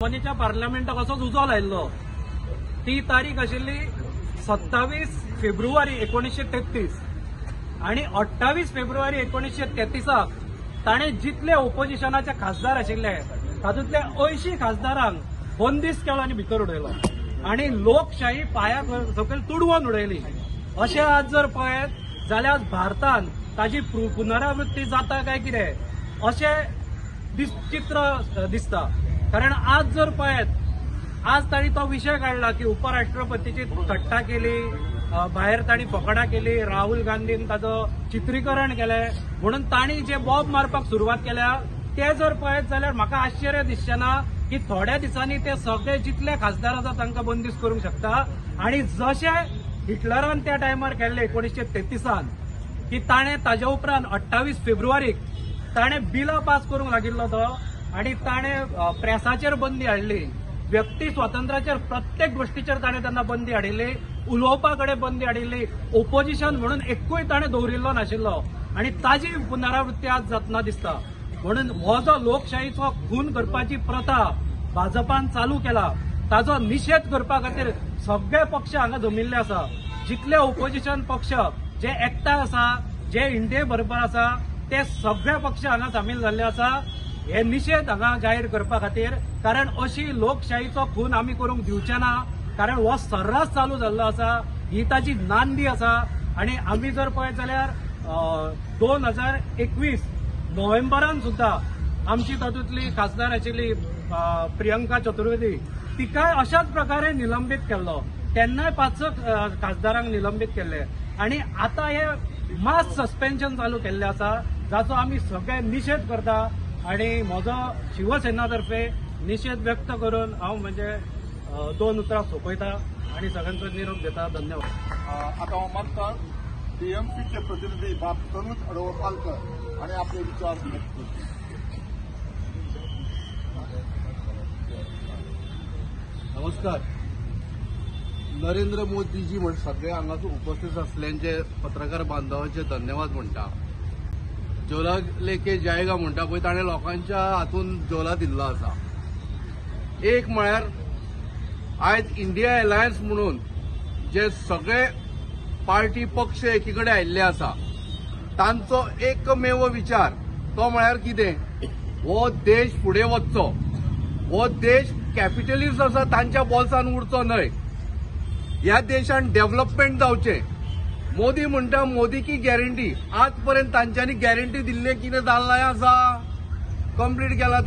जर्मनीच्या पार्लमेंटाक असोच उजो लायिल्लो। ती तारीख आशिल्ली 27 फेब्रुवारी 1933 आणि 28 फेब्रुवारी 1933 ताणे जितले ओपोजिशनाचे खासदार आशिल्ले तातूंतले 80 खासदारांक बंदिस्त केलो आनी भितर उडयलो आणि लोकशाही पाया सकयल तुडवून उडयली। अशें आज जर पळयत जाल्यार भारतान ताजी पुनरावृत्ती जाता काय कितें अशें चित्र दिसता। कारण आज जर पळयत आज ताणी तो विषय काढला की उपराष्ट्रपतीची थट्टा केली, भायर ताणी फकाडां केली, राहुल गांधीन ताचं चित्रीकरण केलें म्हणून ताणी जे बॉब मारपाक सुरवात केल्या ते जर पळयत जाल्यार म्हाका आश्चर्य दिसचें ना की थोड्या दिसांनी ते सगळे जितले खासदार आसा तांकां बंदिस्त करूंक शकता। आणि जशें हिटलरान त्या टायमार केल्ले 1933 की ताणे ताजे उपरांत 28 फेब्रुवारीक ताणे बिलां पास करूंक लागिल्लो तो आणि ताणे प्रेसाचेर बंदी हाडली, व्यक्ती स्वातंत्र्याचेर प्रत्येक गोष्टीचेर ताणे तेन्ना बंदी हाडिल्ली, उलोवपाकडे बंदी हाडिल्ली, ओपोजिशन म्हणून एकूय ताणे दवरिल्लो नाशिल्लो आणि ताजी पुनरावृत्ती आज जातना दिसता। म्हणून हो जो लोकशाहीचो खून करपाची प्रथा भाजपान चालू केला ताजो निषेध करपा खातीर सगळे पक्ष हांगा जमिल्ले आसा। जितले ओपोजिशन पक्ष जे एकठांय आसा, जे इंडिये बरोबर आसा, ते सगळे पक्ष हांगा सामील जाल्ले आसा हे निषेध हांगा जाहीर करपा खातीर। कारण अशी लोकशाहीचो खून आमी करूंक दिवचे ना, कारण हो सर्रास चालू जाल्लो आसा, ही ताची नांदी आसा। आणि आमी जर पळयत जाल्यार 2021 नोव्हेंबरान सुद्धा आमची तातूंतली खासदार आशिल्ली प्रियंका चतुर्वेदी तिकाय अशाच प्रकारे निलंबित केल्लो, तेन्नाय 5 खासदारांक निलंबित केल्ले आणि आता हे मास सस्पेन्शन चालू केल्ले आसा जाचो आमी सगळे निषेध करता। आणि म्हजो शिवसेनातर्फे निषेध व्यक्त करून हांव म्हणजे 2 उतरां सोंपयता आणि सगळ्यांचो निरोप देता। धन्यवाद। आता हांव मागता टीएमसीचे प्रतिनिधी बाब तनुज अडवळकर आणि आपले विचार व्यक्त करतील। नमस्कार। नरेंद्र मोदीजी म्हण सगळे हांगासर उपस्थित असल्यांचे पत्रकार बांधवांचे धन्यवाद म्हणटा। जोला लेके जायगा म्हणटा पळय ताणें लोकांच्या हातून जोला दिल्लो आसा। एक म्हळ्यार आयज इंडिया अलायन्स म्हणून जे सगळे पार्टी पक्ष एकी कडेन आयिल्ले आसा तांचो एकमेव विचार तो म्हळ्यार कितें, हो देश फुडें वचचो, हो देश कॅपिटलिस्ट आसा तांच्या बोल्सान उरचो न्हय, ह्या देशान डेव्हलपमेंट जावचें। मोदी म्हणटा मोदी की गॅरंटी, आजपर्यंत तांच्यांनी गॅरंटी दिल्ले कितें जाल्लें आसा, कंप्लीट केला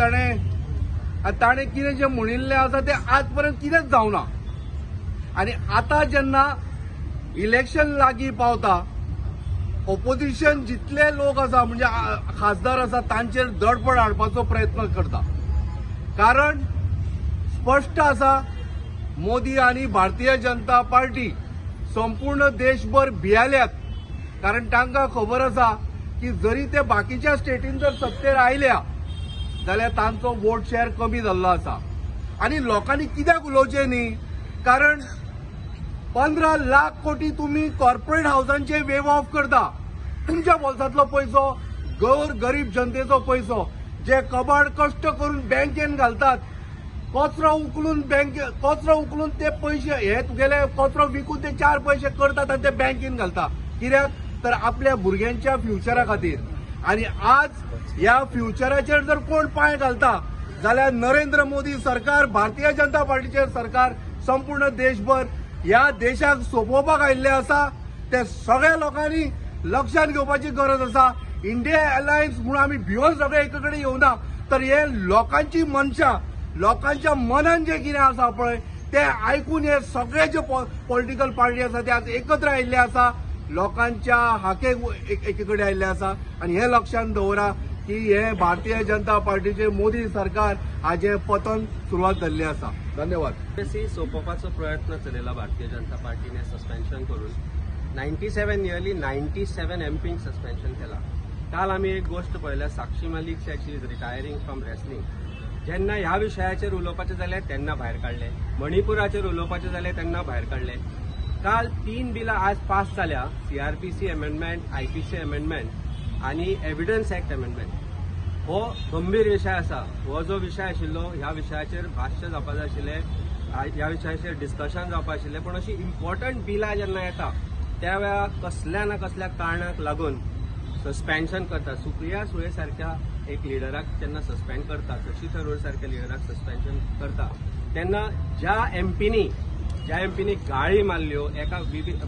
ताणे कितें जे म्हणिल्लें आसा ते आजपर्यंत कितेंच जावना। आनी आतां जेन्ना इलेक्शन लागीं पावता ओपोजिशन जितले लोक आसा म्हणजे खासदार आसा तांचेर दडपण हाडपाचो प्रयत्न करता। कारण स्पश्ट आसा मोदी आणि भारतीय जनता पार्टी संपूर्ण देशभर भियाल्यात। कारण तांकां खबर आसा की जरी ते बाकीच्या स्टेटीन जर सत्तेर आयल्या जाल्यार तांचो वोट शेअर कमी जाल्लो आसा। आणि लोकांनी कित्याक उलोवचें न्ही, कारण 15 लाख कोटी तुम्ही कॉर्पोरेट हाऊसांचे वेव ऑफ करता, तुमच्या बोल्सांतलो पयसो, गरीब जनतेचो पयसो जे कबाड कष्ट करून बँकेन घालतात, कचरो उखलून ते पैसे हे तुगेले कचरो विकून ते 4 पैसे करतात आणि ते बँकेन घालता। कित्याक तर आपल्या भुरग्यांच्या फ्युचरा खातीर। आणि आज ह्या फ्युचराचेर जर कोण पांय घालता जाल्यार नरेंद्र मोदी सरकार, भारतीय जनता पार्टीचे सरकार संपूर्ण देशभर ह्या देशाक सोंपोवपाक आयिल्ले आसा। ते सगळ्या लोकांनी लक्षात घेवपाची गरज आसा। इंडिया अलायन्स म्हणून आमी भिवन सगळे एके कडेन येवना, तर हे लोकांची मनशा, लोकांच्या मनान जे कितें आसा पळय ते आयकून हे सगळे जे पॉलिटिकल पार्टी आसा ते आज एकत्र आयिल्ले आसा, लोकांच्या हाकेक एके कडेन आयिल्ले आसा। आणि हे लक्षात दवरा की हे भारतीय जनता पार्टीचे मोदी सरकार हाजे पतन सुरवात जाल्ली आसा। धन्यवाद। सोंपोवपाचो प्रयत्न चलयला भारतीय जनता पार्टीने सस्पेन्शन करून 97 एमपींक सस्पेन्शन केला। काल आमी एक गोष्ट पळयल्या, साक्षी मलिक शी इज रिटायरिंग फ्रॉम रेसलिंग। जेन्ना ह्या विशयाचेर उलोवपाचें जालें तेन्ना भायर काडले, मणिपुराचेर उलोवपाचें जालें तेन्ना भायर काडले। काल 3 बिलां आज पास जाल्या, CRPC अमेंडमेंट, IPC अमेंडमेंट आणि एव्हिडन्स ऍक्ट अमेंडमेंट। हो गंभीर विषय आसा. हो जो विषय आशिल्लो ह्या विशयाचेर भाश्य जावपा जाय आशिल्लें, ह्या विशयाचेर डिस्कशन जावपा आशिल्लें, पण अशी इम्पॉर्टंट बिलां जेन्ना येता त्या वेळार कसल्या ना कसल्या कारणाक लागून सस्पेन्शन करता. सुप्रिया सुळे सारख्या एक लिडराक जेन्ना सस्पेंड करता, शशी थरूर सारख्या लिडराक सस्पेन्शन करता, तेन्ना ज्या एमपीनी गाळी मारल्यो, एका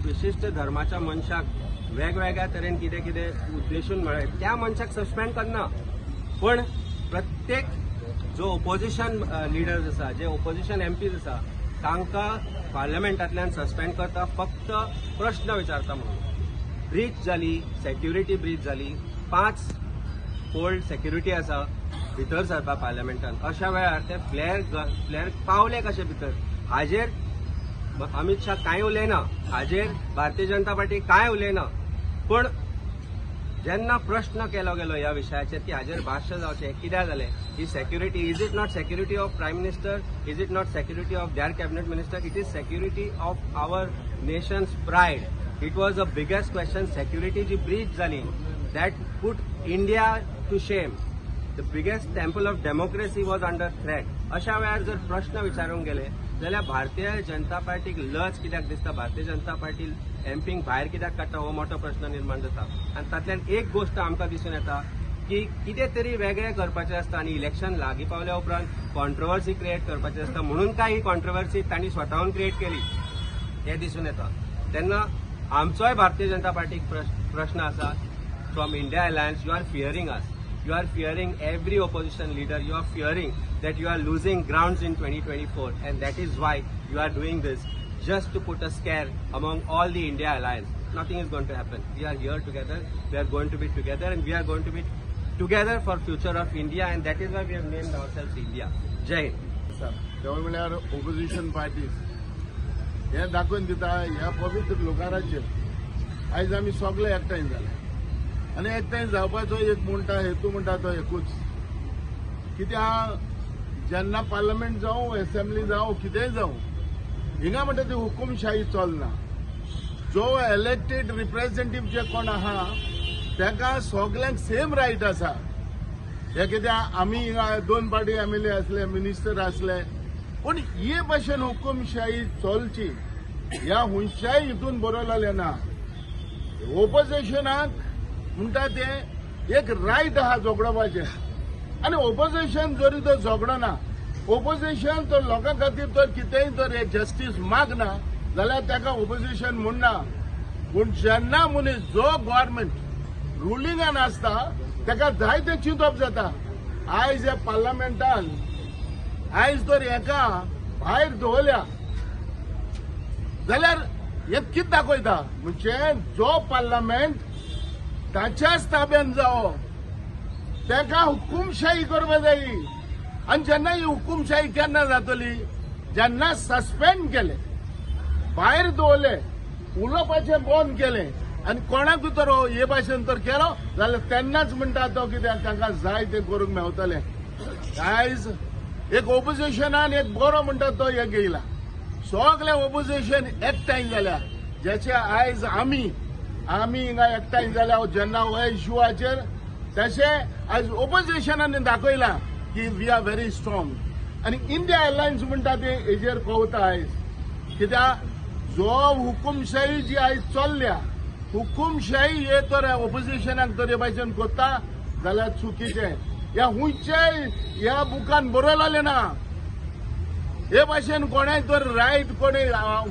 विशिष्ट धर्माच्या मनशाक वेगवेगळ्या तरेन कितें कितें उद्देशून मेळ्ळे, त्या मनशाक सस्पेंड करना. पण प्रत्येक जो ओपोजिशन लिडर्स आसा, जे ओपोजिशन एमपीज आसा, तांकां पार्लमेंटांतल्यान सस्पेंड करता फक्त प्रश्न विचारता म्हणून. ब्रीच जाली, सेक्युरिटी ब्रीच जाली, 5 फोल्ड सेक्युरिटी आसा भितर सरपा पार्लमेंटान. अशा वेळार ते फ्लेअर पावले कशे भितर, हाजेर अमित शाह कांय उलयना, हाजेर भारतीय जनता पार्टी कांय उलयना. पण जेन्ना प्रश्न केलो गेलो ह्या विशयाचेर की हाजेर भाश्य जावचें, कित्याक जालें, ही security, is it not security of prime minister, is it not security of their cabinet minister, it is security of our nation's pride. It was the biggest question. Security जी ब्रीच जाली, that put India to shame. The biggest temple of democracy was under threat. अशा वेळार जर प्रश्न विचारूंक गेले जाल्यार भारतीय जनता पार्टीक लज कित्याक दिसता, भारतीय जनता पार्टी एमपींक भायर कित्याक काडटा, हो मोठो प्रश्न निर्माण जाता. आनी तातल्यान एक गोष्ट आमकां दिसून येता की कितें तरी वेगळें करपाचें आसता आनी इलेक्शन लागीं पावल्या उपरांत कॉन्ट्रोवर्सी क्रिएट करपाची आसता. म्हणून काय ही कॉन्ट्रोवर्सी तांणी स्वताहून क्रिएट केली हें दिसून येता. तेन्ना आमचोय भारतीय जनता पार्टीक प्रश्न आसा from India alliance. You are fearing us, you are fearing every opposition leader, you are fearing that you are losing grounds in 2024, and that is why you are doing this, just to put a scare among all the India alliance. Nothing is going to happen. We are here together, we are going to be together, and we are going to be together for future of India, and that is why we have named ourselves India. Jai Hind. तेव्हा म्हळ्यार opposition parties हे दाखोवन दिता ह्या पवित्र लोकांचेर आयज आमी सगळे एकठांय जाले आनी एकठांय जावपाचो एक म्हणटा हेतू म्हणटा तो एकूच. कित्याक जेन्ना पार्लमेंट जावं, असेंब्ली जावं, कितेंय जावं, हिंगा म्हणटा ती हुकुमशाही चलना. जो इलेक्टेड रिप्रेझेंटेटिव्ह जे कोण आहा ताका सगळ्यांक सेम रायट आसा. हे कित्याक आमी हिंगा 2 पार्टी एमएलए आसले, मिनिस्टर आसले, पूण हे भशेन हुकुमशाही चलची ह्या खंयच्याय हितून बरयलेलें ना. ओपोजिशनाक म्हणटा ते एक रायट आहा झगडपाचें, आनी ओपोजिशन जरी तो झगडना, ओपोजिशन तो लोकां खातीर तर कितेंय तर जस्टीस मागना जाल्यार ताका ओपोजिशन म्हणना. पूण जेन्ना मनीस जो गव्हर्नमेंट रुलिंगान आसता ताका जाय तें चिंतप जाता. आयज ह्या पार्लमेंटान आयज तर हेका भायर दवरल्या जाल्यार हे कितें दाखयता म्हणजे जो पार्लमेंट ताच्याच ताब्यान जावो ताका हुकुमशाही करपा जाय. आनी जेन्ना ही हुकुमशाही केन्ना जातली, जेन्ना सस्पेंड केले, भायर दवरले, उलोवपाचें बंद केलें आनी कोणाकूय तर हे भाशेन तर केलो जाल्यार तेन्नाच म्हणटा तो कित्याक तांकां जाय तें करूंक मेवतलें. आयज एक ओपोजिशनान एक बरो म्हणटा तो हे घेयला. सगळे ओपोजिशन एकठांय जाल्या, जेचे आयज आमी हिंगा एकठांय जाल्या जेन्ना हो इश्यूआचेर, तशें आयज ओपोजिशनान दाखयलां की वी आर व्हेरी स्ट्रॉंग. आनी इंडिया अलायन्स म्हणटा ते हेजेर पावता आयज. कित्याक जो हुकुमशाही जी आयज चल्ल्या, हुकुमशाही हे तर ओपोजिशनाक तर हे भाशेन कोत्ता जाल्यार चुकीचें. ह्या खंयच्याय ह्या बुकान बरयलेलें ना. हे भाशेन कोणाय तर रायट कोणी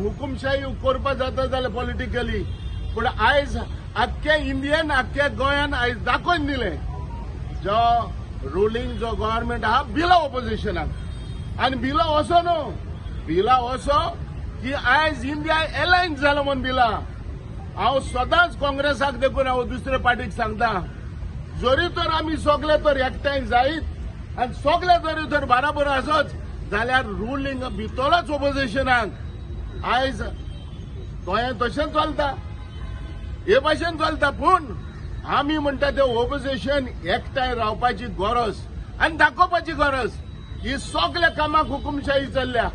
हुकुमशाही करपा जाता जाल्यार पॉलिटिकली, पूण आयज आख्ख्या इंडियन, आख्ख्या गोंयान आयज दाखोवन दिलें जो रुलींग जो गव्हर्नमेंट आहा बिलो ओपोजिशनाक. आनी बिलो असो न्हू, बिला असो की आयज इंडिया अलायन्स जालो म्हूण बिला. हांव सदांच काँग्रेसाक देखून हांव दुसरे पार्टीक सांगता, जरी तर आमी सगळे तर एकठांय जायत आनी सगळे जरी तर बराबर आसत जाल्यार रुलींग भितरच ओपोजिशनाक आयज गोंयांत तशें चलता, हे भाशेन चलता. पूण आमी म्हणटा ते ओपोजिशन एकठांय रावपाची गरज आनी दाखोवपाची गरज. ही सगळ्या कामाक हुकुमशाही चल्ल्या.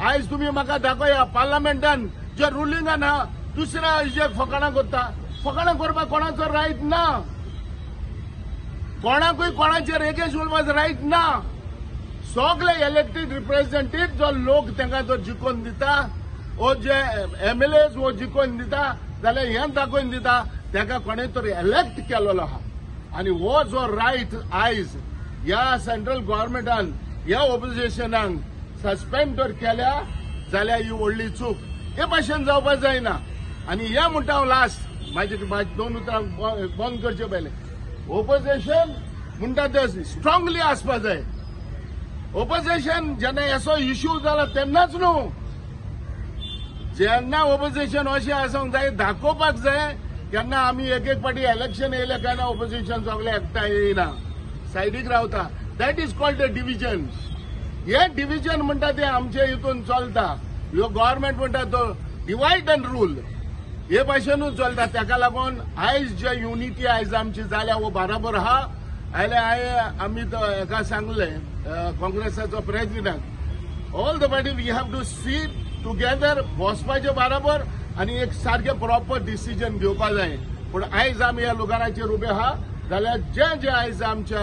आयज तुमी म्हाका दाखया पार्लमेंटान जे रुलिंगान आहा दुसऱ्या हेजेर फकाणां करता. फकाणां करपाक कोणाचो रायट ना. कोणाकूय कोणाचेर एकेश उलोवपाचो रायट ना. सगळे इलेक्टेड रिप्रेझेंटेटिव्ह जो लोक तांकां तो जिखोवन दिता, ओ जे MLAs वो जिखोवन दिता जाल्यार हें दाखोवन दिता ताका कोणें तरी इलेक्ट केलेलो आहा. आनी हो जो रायट आयज ह्या सेंट्रल गव्हर्मेंटान ह्या ऑपोजिशनाक सस्पेंड जर केल्या जाल्यार ही व्हडली चूक. हे भाशेन जावपाक जायना. आनी हे म्हणटा हांव लास्ट म्हाजे 2 उतरां बंद करचे पयले. ऑपोजिशन म्हणटा ते स्ट्रॉंगली आसपाक जाय. ऑपोजिशन जेन्ना असो इश्यू जाला तेन्नाच न्हू, जेन्ना ऑपोजिशन अशें आसूंक जाय दाखोवपाक जाय केन्ना आमी एक पाटी इलेक्शन येयले काय ऑपोजिशन सगळे एकठांय येयना, सायडीक रावता. That is called the division. हे डिव्हिजन म्हणटा ते आमचे हितून चलता. ह्यो गव्हर्मेंट म्हणटा तो डिवायड अँड रूल हे भाशेनूच चलता. ताका लागून आयज जे युनिटी आयज आमची जाल्या वो बराबर आहा. आमी तो हेका सांगलें काँग्रेसाचो president all the party we have to sit together बसपाचे बराबर आनी एक सारखे प्रॉपर डिसिजन घेवपाक जाय. पूण आयज आमी ह्या लोकांचेर उबे आहा जाल्यार जे आयज आमच्या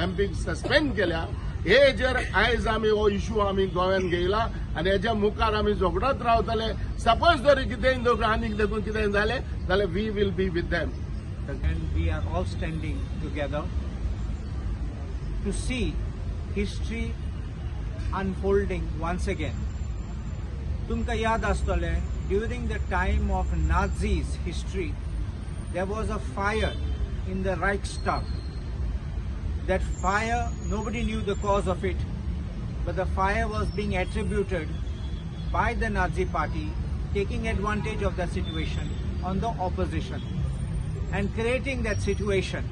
एमपीक सस्पेंड केल्या हेजेर आयज आमी हो इश्यू आमी गोव्यान घेयला आनी हेच्या मुखार आमी झगडत रावतले. सपोज जर कितें आनी कितें जालें जाल्यार we will be with them. And we are all standing together to see history unfolding once again. तुमकां याद आसतले, during the time of Nazis history, there was a fire in the Reichstag. That fire, nobody knew the cause of it, but the fire was being attributed by the Nazi party, taking advantage of the situation on the opposition. And creating that situation,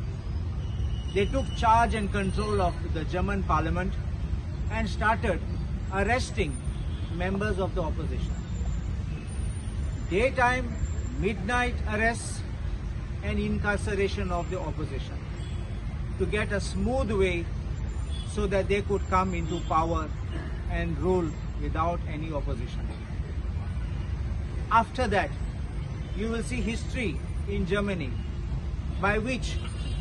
they took charge and control of the German parliament and started arresting members of the opposition. Daytime, midnight arrests and incarceration of the opposition to get a smooth way so that they could come into power and rule without any opposition. After that, you will see history in Germany by which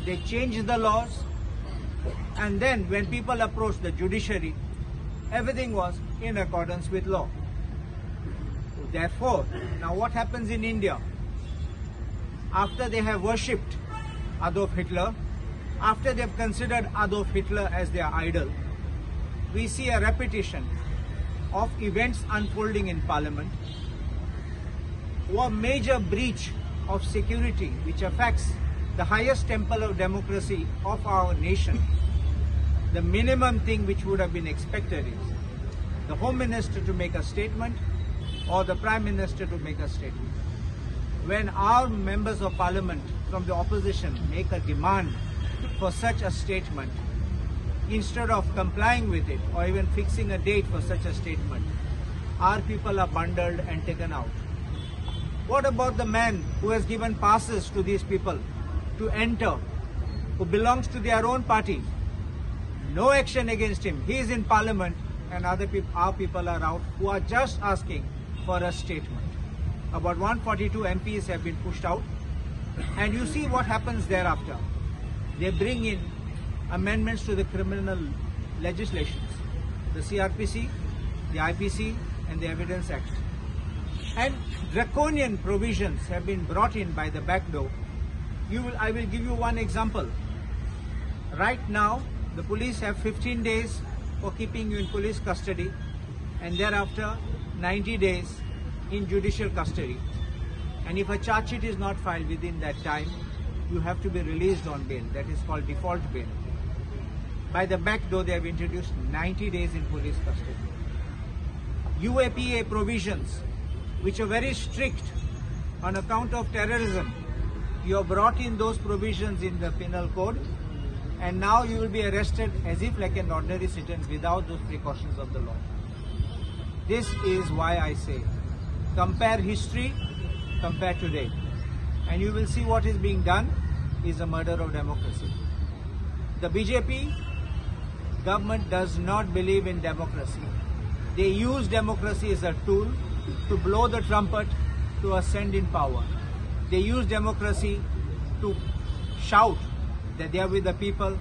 they changed the laws, and then when people approached the judiciary, everything was in accordance with law. Therefore, now what happens in India? After they have worshipped Adolf Hitler, after they've considered Adolf Hitler as their idol, we see a repetition of events unfolding in parliament, or a major breach of security which affects the highest temple of democracy of our nation. The minimum thing which would have been expected is the Home Minister to make a statement or the Prime Minister to make a statement. When our members of parliament from the opposition make a demand for such a statement, instead of complying with it or even fixing a date for such a statement, our people are bundled and taken out. What about the man who has given passes to these people to enter, who belongs to their own party? No action against him. He is in parliament and our people are out who are just asking for a statement. About 142 MPs have been pushed out, and you see what happens thereafter. They bring in amendments to the criminal legislations, the CRPC, the IPC and the Evidence Act. And draconian provisions have been brought in by the back door. I will give you one example. Right now, the police have 15 days for keeping you in police custody, and thereafter 90 days in judicial custody. And if a charge sheet is not filed within that time, you have to be released on bail. That is called default bail. By the back door, they have introduced 90 days in police custody. UAPA provisions, which are very strict on account of terrorism, you have brought in those provisions in the penal code, and now you will be arrested as if like an ordinary citizen without those precautions of the law. This is why I say, compare history, compare today, and you will see what is being done is a murder of democracy. The BJP government does not believe in democracy. They use democracy as a tool to blow the trumpet to ascend in power. They use democracy to shout that they are with the people,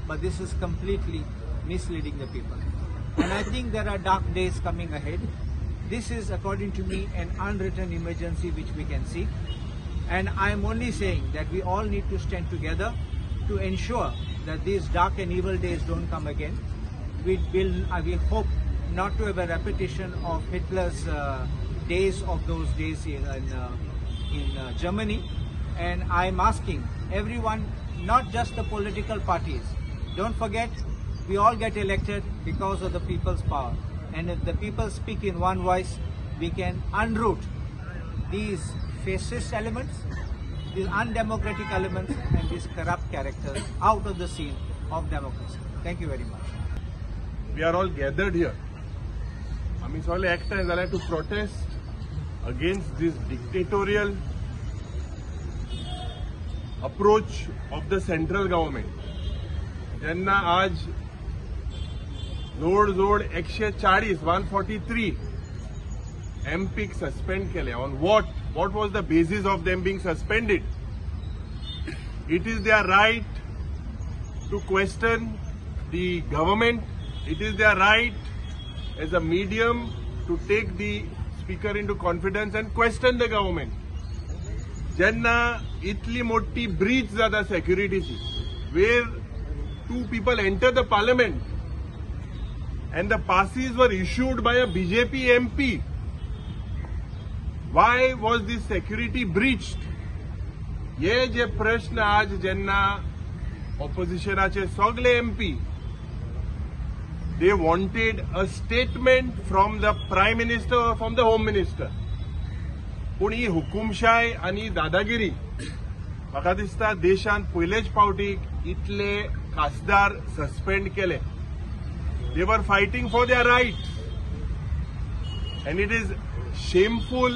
but this is completely misleading the people. And I think there are dark days coming ahead. This is, according to me, an unwritten emergency which we can see. And I am only saying that we all need to stand together to ensure that these dark and evil days don't come again. We hope not to have a repetition of Hitler's days of those days in Germany. And I'm asking everyone, not just the political parties, don't forget, we all get elected because of the people's power. And if the people speak in one voice, we can unroot these fascist elements, these undemocratic elements, and these corrupt characters out of the scene of democracy. Thank you very much. We are all gathered here. आम्ही सगळे एकठांय जाल्यार to protest against this dictatorial approach of the central government. जेन्ना आज जोड 143 MPs suspend केले. On what? What was the basis of them being suspended? It is their right to question the government. It is their right as a medium to take the speaker into confidence and question the government. Jenna itli motti breach zada security si, where two people enter the parliament and the passes were issued by a BJP MP. Why was this security breached? ये जे प्रश्न आज जेन्ना oppositionaचे सगळे MP, they wanted a statement from the Prime Minister or from the Home Minister. पूण ही हुकुमशाही आनी दादागिरी म्हाका दिसता देशांत पयलेच फावटीक इतले खासदार सस्पेंड केले. They were fighting for their rights, and it is shameful,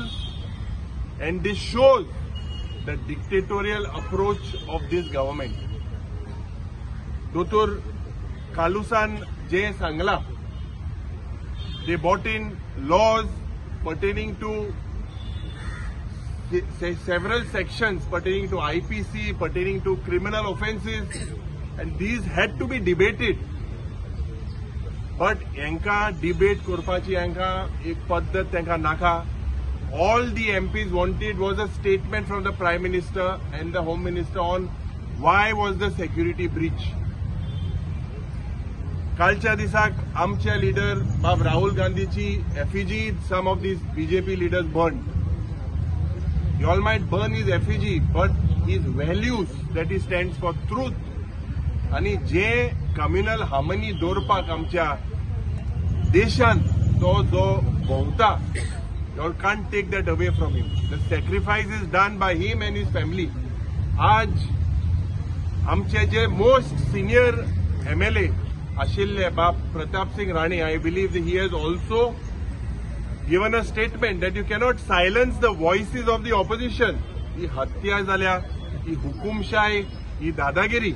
and this shows the dictatorial approach of this government. Dr. Kalusan J. Sangla, they brought in laws pertaining to several sections pertaining to IPC, pertaining to criminal offences, and these had to be debated. But यांका debate करपाची यांका एक पद्धत त्यांका नाका. All the MPs wanted was a statement from the Prime Minister and the Home Minister on why was the security breach. कालच्या दिसाक आमचे leader बाब राहुल गांधीची effigy, some of these BJP leaders burned. You all might burn his effigy, but his values that he stands for, truth, आणि जे communal harmony दवरपाक आमच्या देशांत तो जो भोंवता, you all can't take that away from him. The sacrifice is done by him and his family. आज आमचे जे मोस्ट सिनियर MLA आशिल्ले बाब Pratap Singh Rane, I believe that he has also given a statement that you cannot silence the voices of the opposition. ही हत्या जाल्या, ही हुकुमशाही, ही दादागिरी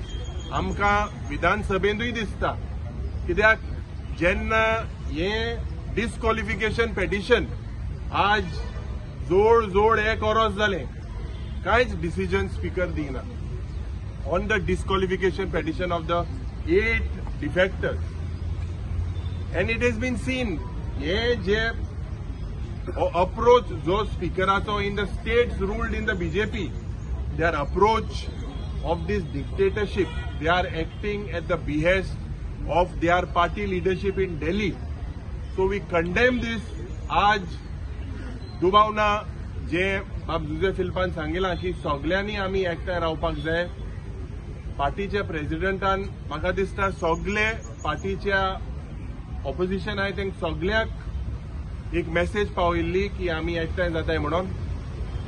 आमकां विधानसभेंतूय दिसता. कित्याक जेन्ना हे डिस्क्वॉलिफिकेशन पेटिशन आज जोड 1 वरोस जालें, कांयच डिसिजन स्पीकर दिना on the disqualification petition of the 8 defectors. And it has been seen हे जे अप्रोच जो स्पीकराचो in the states ruled in the BJP, their approach of this dictatorship, they are acting at the behest of their party leadership in Delhi. So we condemn this. आज दुबावना जे बाब जुजे फिल्पान सांगिला की सगळ्यांनी आमी एकठांय रावपाक जाय. पार्टीच्या प्रेसिडेंटान म्हाका दिसता सगळे पार्टीच्या ऑपोजिशन आहाय तांकां सगळ्याक एक मेसेज पावयल्ली की आमी एकठांय जाताय म्हणून.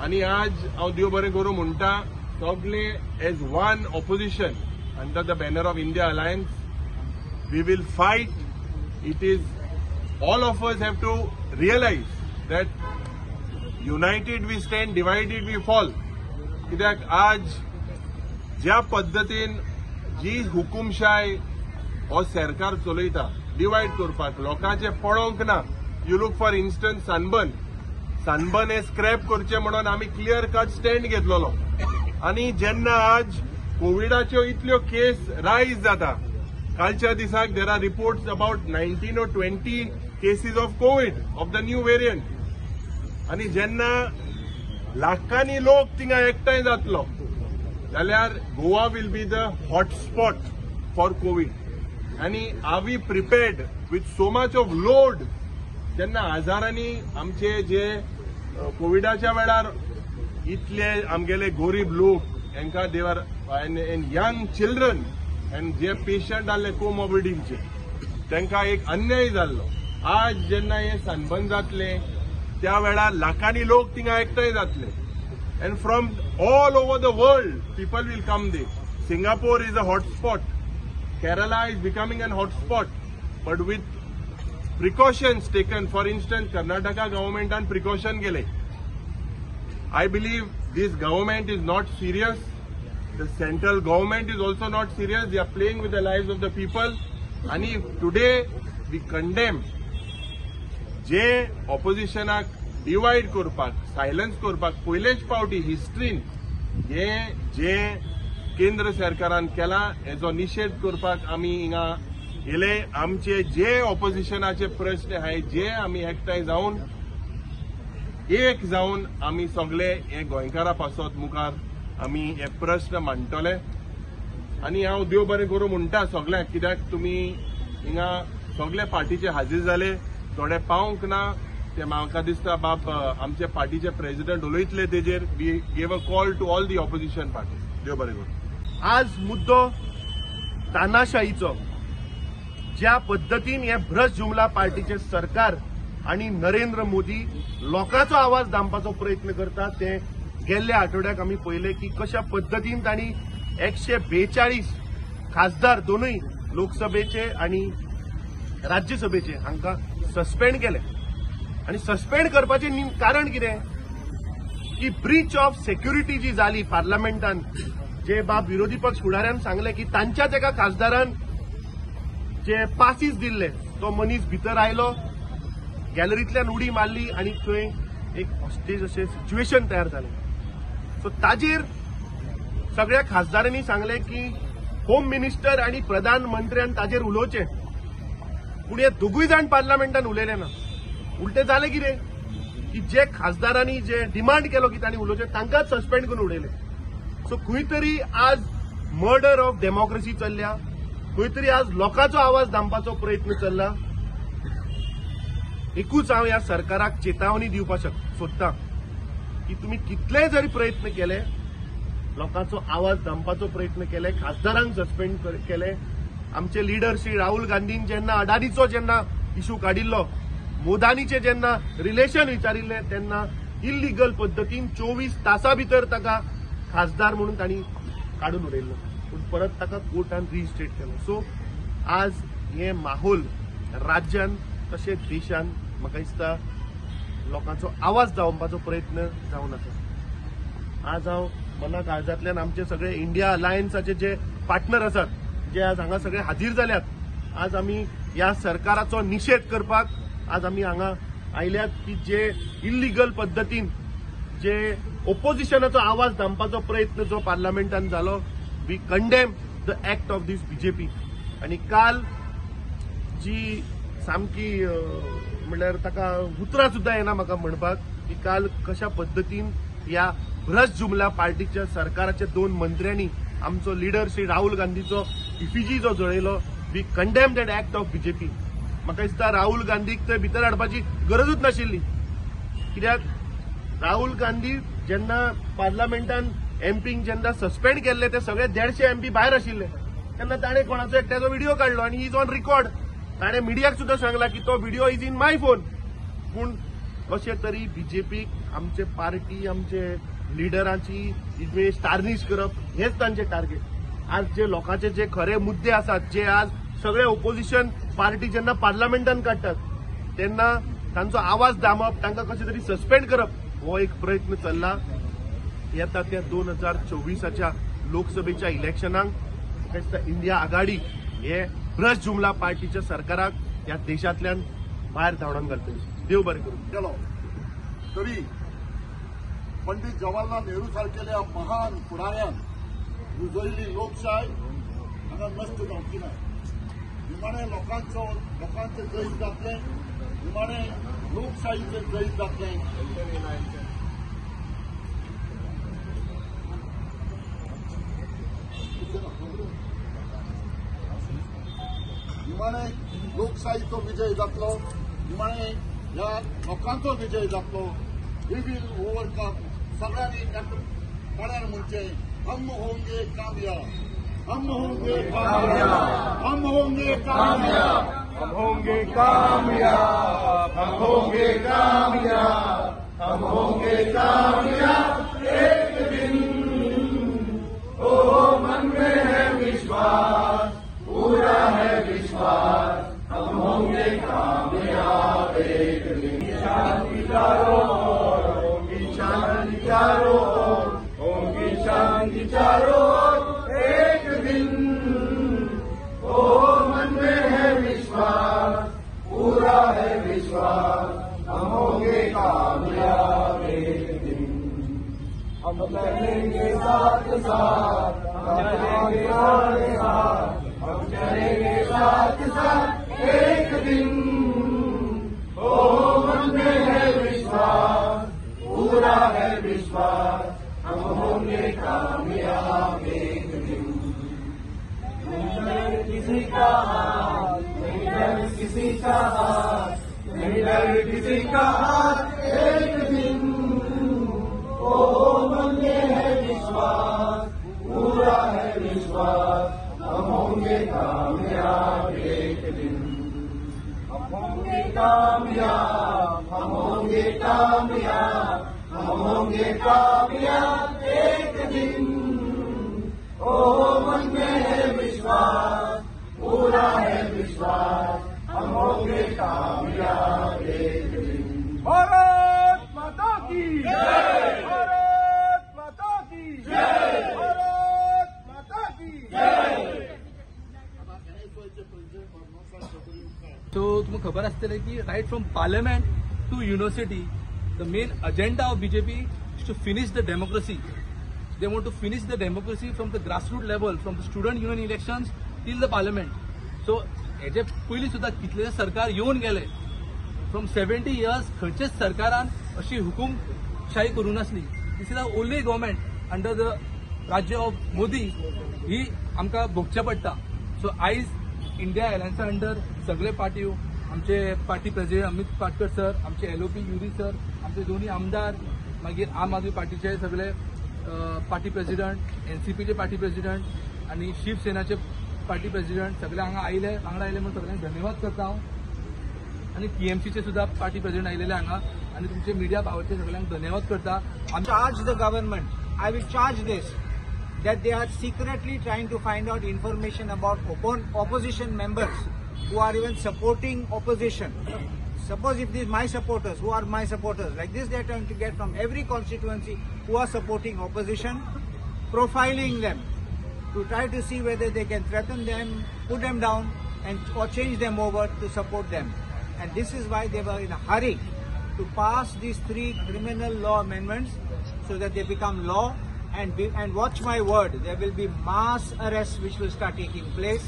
आनी आज हांव देव बरें करूं म्हणटा, सगळे as one opposition under the banner of India alliance we will fight. It is all of us have to realize that united we stand, divided we fall. कित्याक आज ज्या पद्दतीन जी हुकुमशाही हो सरकार चलयता डिवायड करपाक, लोकांचे पळोवंक ना. You look for instance sunburn हे स्क्रॅप करचे म्हणून आमी क्लियर कट स्टँड घेतलेलो. आनी जेन्ना आज कोविडाच्यो इतल्यो केस रायज जाता. कालच्या दिसाक there are reports about 19 or 20 cases of COVID of the new variant. आणि जेन्ना लाखांनी लोक थिंगा एकठांय जातलो जाल्यार Goa will be the hotspot for COVID. आणि are we prepared with so much of load. जेन्ना हजारांनी आमचे जे कोविडाच्या वेळार इतले आमगेले गरीब लोक हांकां देवर एंड यंग चिल्ड्रन एंड जे पेशंट आसले कोमॉर्बिडींचे तांकां एक अन्याय जाल्लो. आज जेन्ना हे सनबर्न जातले त्या वेळार लाखांनी लोक थिंगा एकठांय जातले. End from all over the world people will come they. Singapore is a hotspot. Kerala is becoming an hotspot. But with precautions taken. For instance, Karnataka government and precaution gele. I believe this government is not serious. The central government is also not serious. They are playing with the lives of the people. And if today we condemn जे oppositionak divide करपाक, silence करपाक पयलेच पावटी हिस्ट्रीन जे केंद्र सरकारान केला हेजो निषेध करपाक आमी हिंगा येले. आमचे जे ऑपोजिशनाचे प्रश्न आहे जे आमी एकठांय जावन एक जावन आमी सगळे हे गोंयकारा पासत मुखार आमी हे प्रश्न मांडटले. आनी हांव देव बरें करूं म्हणटा सगळ्यांक, कित्याक तुमी हिंगा सगळे पार्टीचे हाजीर जाले. थोडे पावंक ना ते म्हाका दिसता बाब आमचे पार्टीचे प्रेसिडेंट उलयतले तेजेर. We gave a call to all the opposition party. देव बरें करूं. आज मुद्दो तानाशाहीचो. ज्या पद्धतीन हे भ्रष्ट जुमला पार्टीचे सरकार आणि नरेंद्र मोदी लोकांचो आवाज दामपाचो प्रयत्न करतात ते गेल्ल्या आठवड्याक आमी पळयले की कशा पद्धतीन तांणी 142 खासदार दोनूय लोकसभेचे आणि राज्यसभेचे हांकां सस्पेंड केले. आणि सस्पेंड करपाचें कारण कितें की ब्रीच ऑफ सेक्युरिटी जी जाली पार्लमेंटान. जे बाब विरोधी पक्ष फुडाऱ्यान सांगले की तांच्याच एका खासदारान जे पासीस दिल्ले तो मनीस भितर आयलो, गॅलरींतल्यान उडी मारली आणि थंय एक हॉस्टेज अशें सिच्युएशन तयार जालें. सो ताजेर सगळ्या खासदारांनी सांगले की होम मिनिस्टर आणि प्रधानमंत्र्यान ताजेर उलोवचें. पूण हे दोगूय जाण पार्लमेंटान उलयले ना. उलटें जालें कितें की जे खासदारांनी जे डिमांड केलो की तांणी उलोवचें तांकांच सस्पेंड करून उडयले. सो खंय तरी आज मर्डर ऑफ डेमोक्रेसी चल्ल्या. खंय तरी आज लोकांचो आवाज दामपाचो प्रयत्न चल्ला. एकूच हांव ह्या सरकाराक चेतावणी दिवपाक सोदतां की तुमी कितलेय जरी प्रयत्न केले, लोकांचो आवाज दामपाचो प्रयत्न केले, खासदारांक सस्पेंड केले. आमचे लिडर श्री राहुल गांधीन जेन्ना अडानीचो जेन्ना इश्यू काडिल्लो, मोदानीचे जेन्ना रिलेशन विचारिल्ले तेन्ना इल्लिगल पद्दतीन 24 तासां भितर ताका खासदार म्हणून तांणी काडून उडयल्लो. पूण परत ताका कोर्टान रिस्टेट केलो. सो आज हे माहोल राज्यान तशेंच देशान म्हाका दिसता लोकांचो आवाज दामपाचो प्रयत्न जावन आसा. आज हांव मना काळजांतल्यान आमचे सगळे इंडिया अलायन्साचे जे पार्टनर आसात, जे आज हांगा सगळे हाजीर जाल्यात, आज आमी ह्या सरकाराचो निषेध करपाक आज आमी हांगा आयल्यात की जे इल्लिगल पद्दतीन जे ओपोजिशनाचो आवाज दामपाचो प्रयत्न जो पार्लमेंटान जालो, we condemn the act of this BJP. आणि काल जी सामकी म्हणल्यार ताका उतरां सुद्दां येना म्हाका म्हणपाक की काल कशा पद्दतीन ह्या भ्रष्ट जुमला पार्टीच्या सरकाराच्या 2 मंत्र्यांनी आमचो लिडर श्री राहुल गांधीचो इफिजी जो जळयलो. We condemn that act of BJP. म्हाका दिसता राहुल गांधीक थंय भितर हाडपाची गरजूच नाशिल्ली. कित्याक राहुल गांधी जेन्ना पार्लमेंटान एमपींक जेन्ना सस्पेंड केल्ले ते सगळे 150 एमपी भायर आशिल्ले तेन्ना ताणें कोणाचो एकट्याचो व्हिडिओ काडलो आनी इज ऑन रिकॉर्ड. ताणें मिडियाक सुद्दां सांगला की तो video is in my phone. पूण अशें तरी बीजेपीक आमचे पार्टी आमचे लिडरांची इमेज टार्निश करप हेच तांचे टार्गेट. आज जे लोकांचे जे खरे मुद्दे आसात, जे आज सगळे ओपोजिशन पार्टी जेन्ना पार्लमेंटान काडटात तेन्ना तांचो आवाज दामप, तांकां कशें तरी सस्पेंड करप, हो एक प्रयत्न चल्ला. येता त्या 2024च्या लोकसभेच्या इलेक्शनाक इंडिया आघाडी हे भ्रष्ट जुमला पार्टीच्या सरकाराक ह्या देशांतल्यान भायर धांवडावन घालतली. देव बरें करूं. केलो तरी पंडित जवाहरलाल नेहरू सारकेल्या महान फुडाऱ्यान रुजयली लोकशाय हांगा नश्ट जावची ना. निमाणें लोकांचें जैत जातलें, निमाणें लोकशाहीचें जैत जातलें. निमाणें लोकशाहीचो विजय जातलो, निमाणें ह्या लोकांचो विजय जातलो. We will overcome. सगळ्यांनी म्हळ्यार म्हणजे हम होंगे कामयाब, हम होंगे कामयाब, हम होंगे कामयाब, हम होंगे कामयाब, हम होंगे कामयाब, हम होंगे कामयाब एक दिन. ओ मन में है विश्वास, पूरा है विश्वास, हम होंगे कामयाब एक दिन. शांति चारों ओर होगी, शांति चारों ओर होगी, शांति चारों ओर एक दिन. ओ मन में है विश्वास, पूरा है विश्वास, हम होंगे कामयाब एक दिन. हम चलेंगे साथ साथ, हम चलेंगे साथ साथ, हम चलेंगे साथ साथ एक दिन. ओ मन में है विश्वास, पूरा है विश्वास, हम होंगे कामयाब एक दिन. नहीं डर किसी का हाथ, नहीं डर किसी का हाथ, नहीं डर किसी का हाथ एक दिन. ओ मन में है विश्वास, पूरा है विश्वास, हम होंगे कामयाब एक दिन. हम होंगे कामयाब, हम होंगे कामयाब, हम होंगे कामयाब एक दिन. ओ मन में है विश्वास, पूरा है विश्वास, हम होंगे कामयाब एक दिन. भारत माता की जय, भारत माता की जय, भारत माता की जय. सो तुमकां खबर आसतलें की right from parliament to university the main agenda of BJP is to finish the democracy. They want to finish the democracy from the grassroots level, from the student union elections till the parliament. So, हेजे पयलीं सुद्दां कितलेशे सरकार येवन गेले. From 70 years खंयचेच सरकारान अशी हुकूमशाही करूं नासली. This is the only government under the rajya of Modi ही आमकां भोगचें पडटा. सो आयज इंडिया अलायन्सा अंडर सगळे पार्ट्यो, आमचे party president Amit Patkar sir, आमचे LOP युरी सर, आमचे दोन्ही आमदार, मागीर आम आदमी पार्टीचे सगळे पार्टी प्रेसिडेंट, NCPचे पार्टी प्रेसिडेंट आणि शिवसेनाचे पार्टी प्रेसिडेंट सगळे हांगा आयले, वांगडा आयले म्हणून सगळ्यांक धन्यवाद करता हांव. आणि TMCचे सुद्धा पार्टी प्रेसिडेंट आयलेले हांगा आणि तुमचे मिडिया पावरचे सगळ्यांक धन्यवाद करता. Charge the government. I will charge this that they are secretly trying to find out information about opposition members who are even supporting opposition. Suppose if these my supporters, who are my supporters, like this they are trying to get from every constituency who are supporting opposition, profiling them to try to see whether they can threaten them, put them down, and or change them over to support them. And this is why they were in a hurry to pass these 3 criminal law amendments so that they become law. And watch my word, there will be mass arrests which will start taking place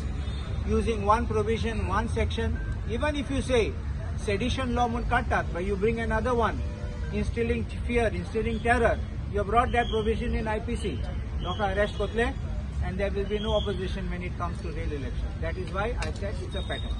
using one provision, one section. Even if you say sedition law mun kattat, but you bring another one, instilling fear, instilling terror, you have brought that provision in IPC. Loka arrest kotle, and there will be no opposition when it comes to real election. That is why I said it's a pattern.